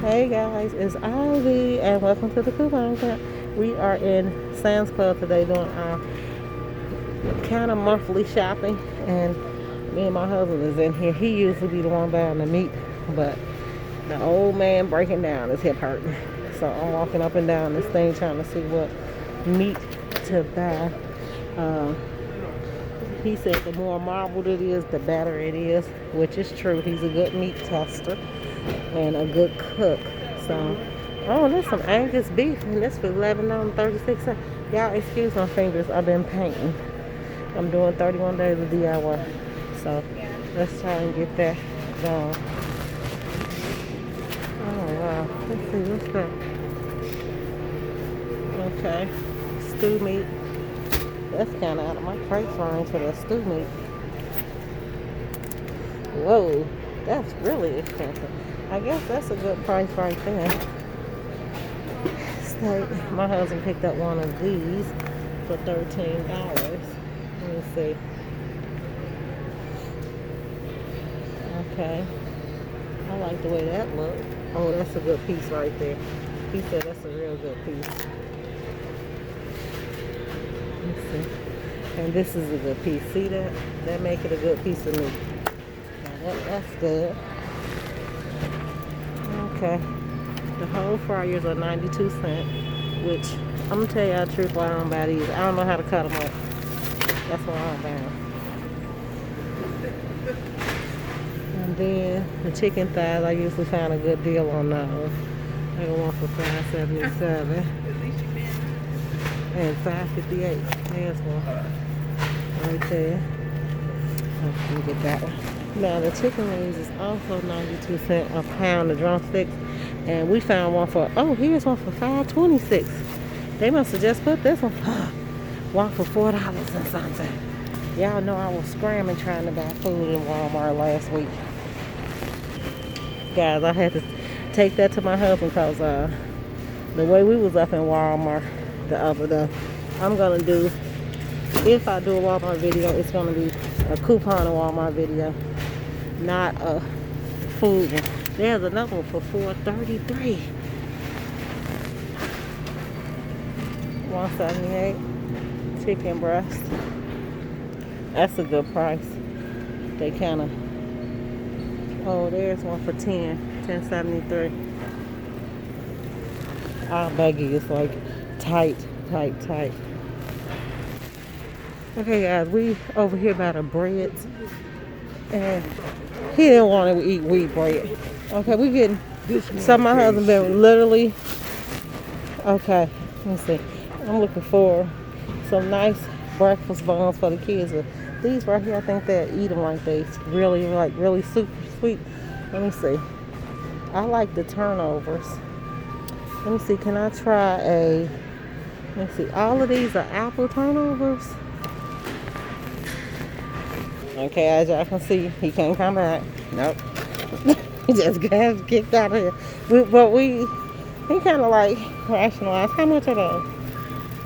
Hey guys, it's Ivy and welcome to the coupon camp. We are in Sam's Club today doing our kind of monthly shopping, and me and my husband is in here. He usually be the one buying the meat, but the old man breaking down, his hip hurting. So I'm walking up and down this thing trying to see what meat to buy. He said the more marbled it is, the better it is, which is true. He's a good meat tester and a good cook. So, oh, there's some Angus beef, and this for $11.36. Y'all excuse my fingers, I've been painting. I'm doing 31 days of DIY. So, let's try and get that going. Oh, wow. Let's see, what's that? Okay, stew meat. That's kind of out of my price range for that stew meat. Whoa, that's really expensive. I guess that's a good price right there. Steak. My husband picked up one of these for $13. Let me see. Okay. I like the way that looks. Oh, that's a good piece right there. He said that's a real good piece. Let's see. And this is a good piece. See that? That make it a good piece of meat. Now that's good. Okay. The whole fryers are 92 cents, which I'm gonna tell y'all the truth why I don't buy these. I don't know how to cut them up. That's why I don't buy them. And then the chicken thighs, I usually find a good deal on those. I got one for $5.77 and $5.58. There's one right there. Let me get that one. Now the chicken wings is also 92 cents a pound, the drumsticks. And we found one for, oh, here's one for $5.26. They must have just put this one, one for $4 and something. Y'all know I was scrambling trying to buy food in Walmart last week. Guys, I had to take that to my husband because the way we was up in Walmart the other day, I'm going to do, if I do a Walmart video, it's going to be a coupon Walmart video, not a food one. There's another one for $4.33. $1.78. Chicken breast. That's a good price. They kind of. Oh, there's one for $10.73. Our Veggies is like tight. Okay, guys, we over here by the breads, and he didn't want to eat wheat bread. Okay, we getting some. My husband been literally. Okay, let's see. I'm looking for some nice breakfast buns for the kids. These right here, I think they'll eat them like they really super sweet. Let me see. I like the turnovers. Let me see. Can I try a? Let's see. All of these are apple turnovers. Okay, as y'all can see, he can't come back. Nope. He just got kicked out of here. He kind of like rationalized. How much are those?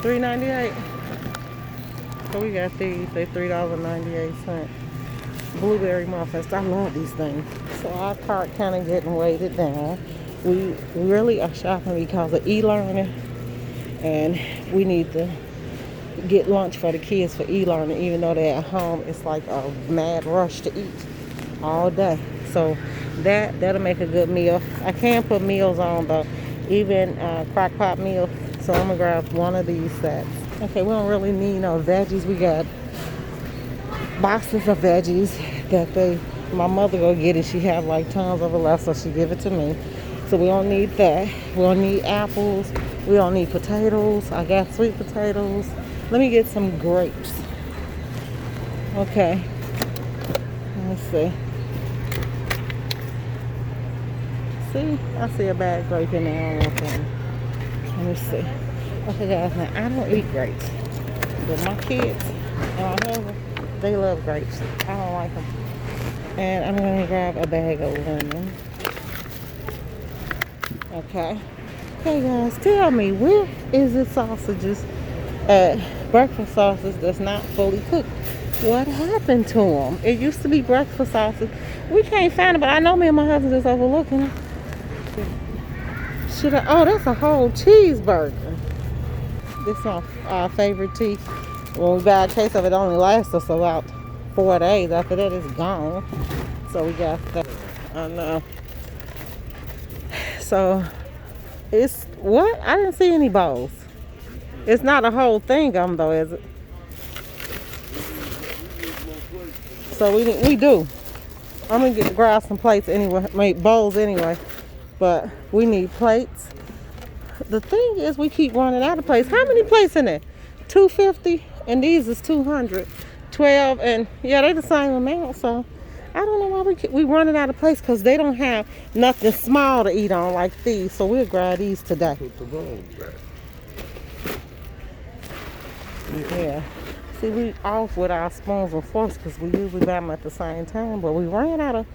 $3.98. So we got these. They $3.98. Blueberry muffins. I love these things. So our cart kind of getting weighted down. We really are shopping because of e-learning, and we need to get lunch for the kids for e-learning. Even though they're at home, it's like a mad rush to eat all day. So that'll make a good meal. I can put meals on though, even crock pot meals. So I'm gonna grab one of these sets. Okay, we don't really need no veggies. We got boxes of veggies that my mother go get it. She have like tons of it left, so she give it to me. So we don't need that. We don't need apples. We don't need potatoes. I got sweet potatoes. Let me get some grapes. Okay. Let's see. See? I see a bad grape in there. Let me see. Okay, guys. Now, I don't eat grapes. But my kids and my husband, they love grapes. I don't like them. And I'm going to grab a bag of lemon. Okay. Okay, guys. Tell me, where is the sausages breakfast sausage that's not fully cooked? What happened to them? It used to be breakfast sausage. We can't find it, but I know me and my husband is overlooking them. Should I? Oh, that's a whole cheeseburger. This is our favorite tea. When we buy a case of it, only lasts us about 4 days. After that, it's gone. So we got that. I know. So it's what? I didn't see any bowls. It's not a whole thing though, is it? So we do. I'm gonna grab some plates anyway, make bowls anyway. But we need plates. The thing is, we keep running out of plates. How many plates in there? 250, and these is 200. 12, and yeah, they the same amount. So I don't know why we running out of plates, because they don't have nothing small to eat on like these. So we'll grab these today. Put the bowls back. Yeah. See, we off with our spoons and forks because we usually buy them at the same time. But we ran out of,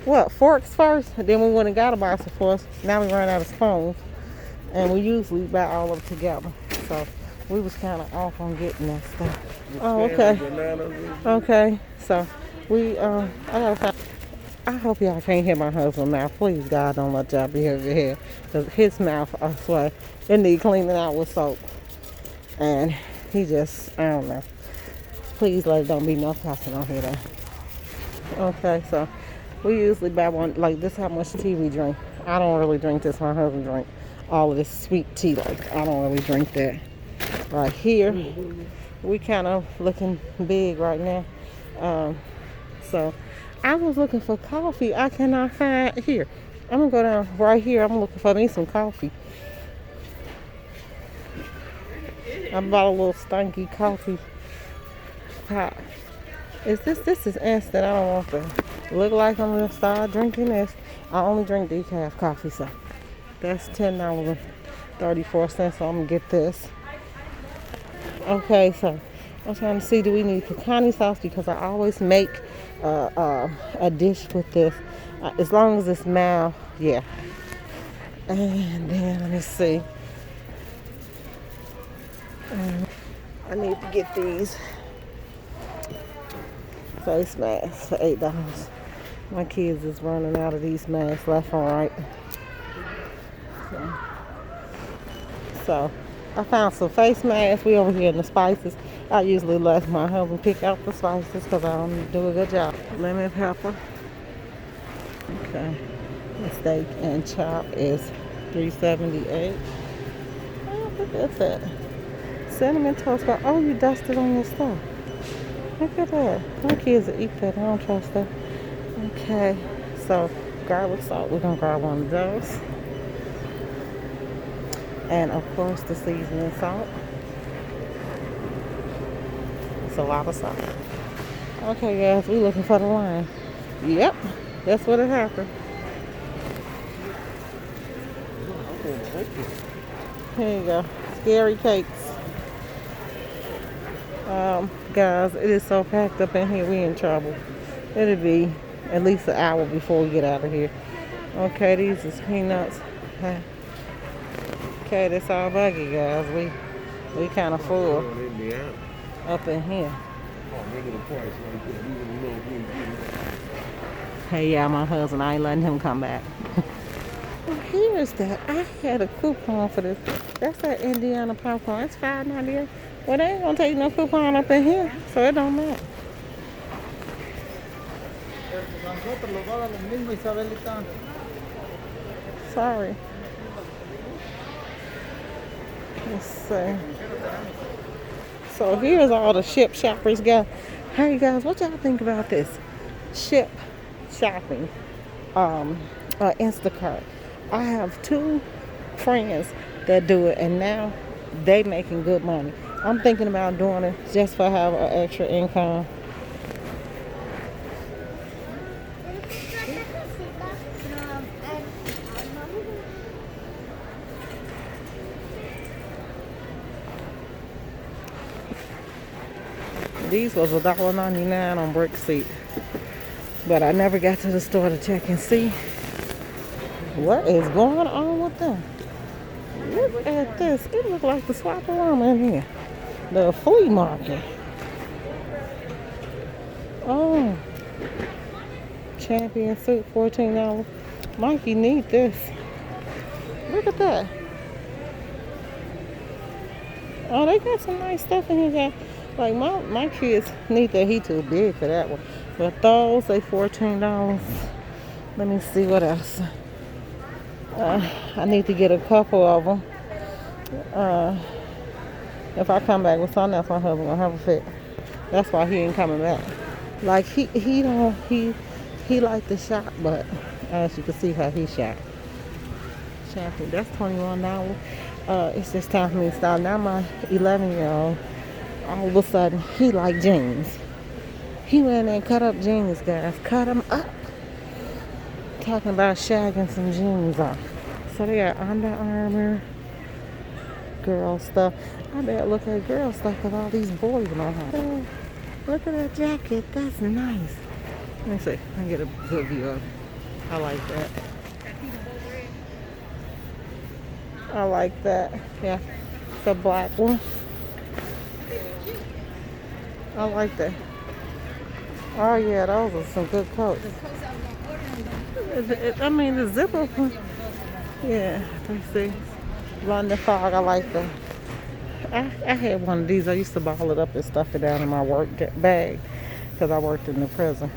what, forks first? And then we went and got a box of forks. Now we ran out of spoons. And we usually buy all of them together. So we was kind of off on getting that stuff. Oh, okay. Okay. So we, I hope y'all can't hear my husband's mouth. Please, God, don't let y'all be able to hear. Because his mouth, I swear, it need cleaning out with soap. And he just, I don't know. Please let it don't be no cussing on here though. Okay, so we usually buy one, like this how much tea we drink. I don't really drink this, my husband drink all of this sweet tea. Like, I don't really drink that. Right here, we kind of looking big right now. So I was looking for coffee. I cannot find here. I'm gonna go down right here. I'm looking for me some coffee. I bought a little stinky coffee pot. Is this is instant. I don't want to look like I'm gonna start drinking this. I only drink decaf coffee, so that's $10.34. So I'm gonna get this. Okay, so I'm trying to see, do we need pecani sauce, because I always make a dish with this, as long as it's mild. Yeah. And then let me see. I need to get these face masks for $8. My kids is running out of these masks left and right. So I found some face masks. We over here in the spices. I usually let my husband pick out the spices because I don't do a good job. Lemon pepper. Okay. The steak and chop is $3.78. Oh, look at that. Cinnamon toast bar. Oh, you dusted on your stuff. Look at that. My kids will eat that. I don't trust that. Okay. So garlic salt. We're gonna grab one of those. And of course the seasoning salt. It's a lot of salt. Okay guys, we're looking for the line. Yep, that's what it happened. Here you go. Scary cakes. Guys, it is so packed up in here, we in trouble. It'll be at least an hour before we get out of here. Okay, these is peanuts. Okay, that's our buggy, guys. We kind of full up in here. Hey, yeah, my husband, I ain't letting him come back. Well, here's that. I had a coupon for this. That's that Indiana popcorn. It's $5.98. Well, they ain't gonna take no coupon up in here, so it don't matter. Sorry. Let's see. So here's all the ship shoppers, guys. Hey guys, what y'all think about this ship shopping Instacart? I have 2 friends that do it, and now they making good money. I'm thinking about doing it just for have an extra income. These was $1.99 on brick seat, but I never got to the store to check and see what is going on with them. Look at this. It looks like the swap around in here. The flea market. Oh. Champion suit, $14. Mikey need this. Look at that. Oh, they got some nice stuff in here, guys. Like my kids need that. He too big for that one. But those, they $14. Let me see what else. I need to get a couple of them. If I come back with something else, my husband gonna have a fit. That's why he ain't coming back. Like he like to shop, but as you can see how he shop. Shopping. That's $21. It's just time for me to stop. Now my 11-year-old, all of a sudden, he like jeans. He went in there and cut up jeans, guys. Cut them up. Talking about shagging some jeans off. So they got Under Armour, girl stuff. I better look at girl stuff because all these boys know how. Oh, look at that jacket. That's nice. Let me see. I can get a good view of it. I like that. I like that. Yeah. It's a black one. I like that. Oh yeah, those are some good coats. I mean the zipper one. Yeah, let's see. London Fog, I like that. I had one of these. I used to ball it up and stuff it down in my work bag because I worked in the prison.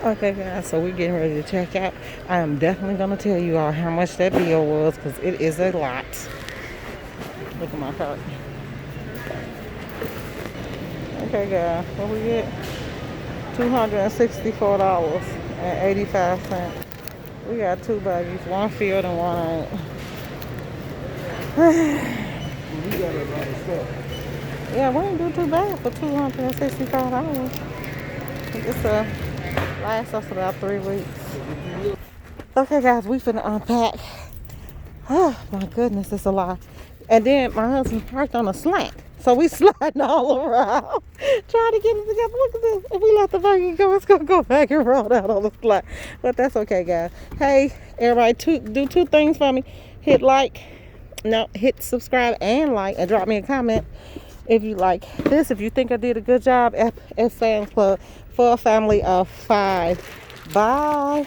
Okay guys, so we're getting ready to check out. I am definitely going to tell you all how much that bill was because it is a lot. Look at my cart. Okay guys, what we get? $264.85. We got two buggies, one filled and one ain't. We got a lot of stuff. Yeah, we ain't do too bad for $265. It's last us about 3 weeks. Okay guys, we finna unpack. Oh my goodness, it's a lot. And then my husband parked on a slant. So we sliding all around. Trying to get it together. Look at this. If we let the buggy go, it's gonna go back and roll out on the slat. But that's okay guys. Hey, everybody, do two things for me. Hit subscribe and like, and drop me a comment if you like this, if you think I did a good job at Sam's Club for a family of 5. Bye.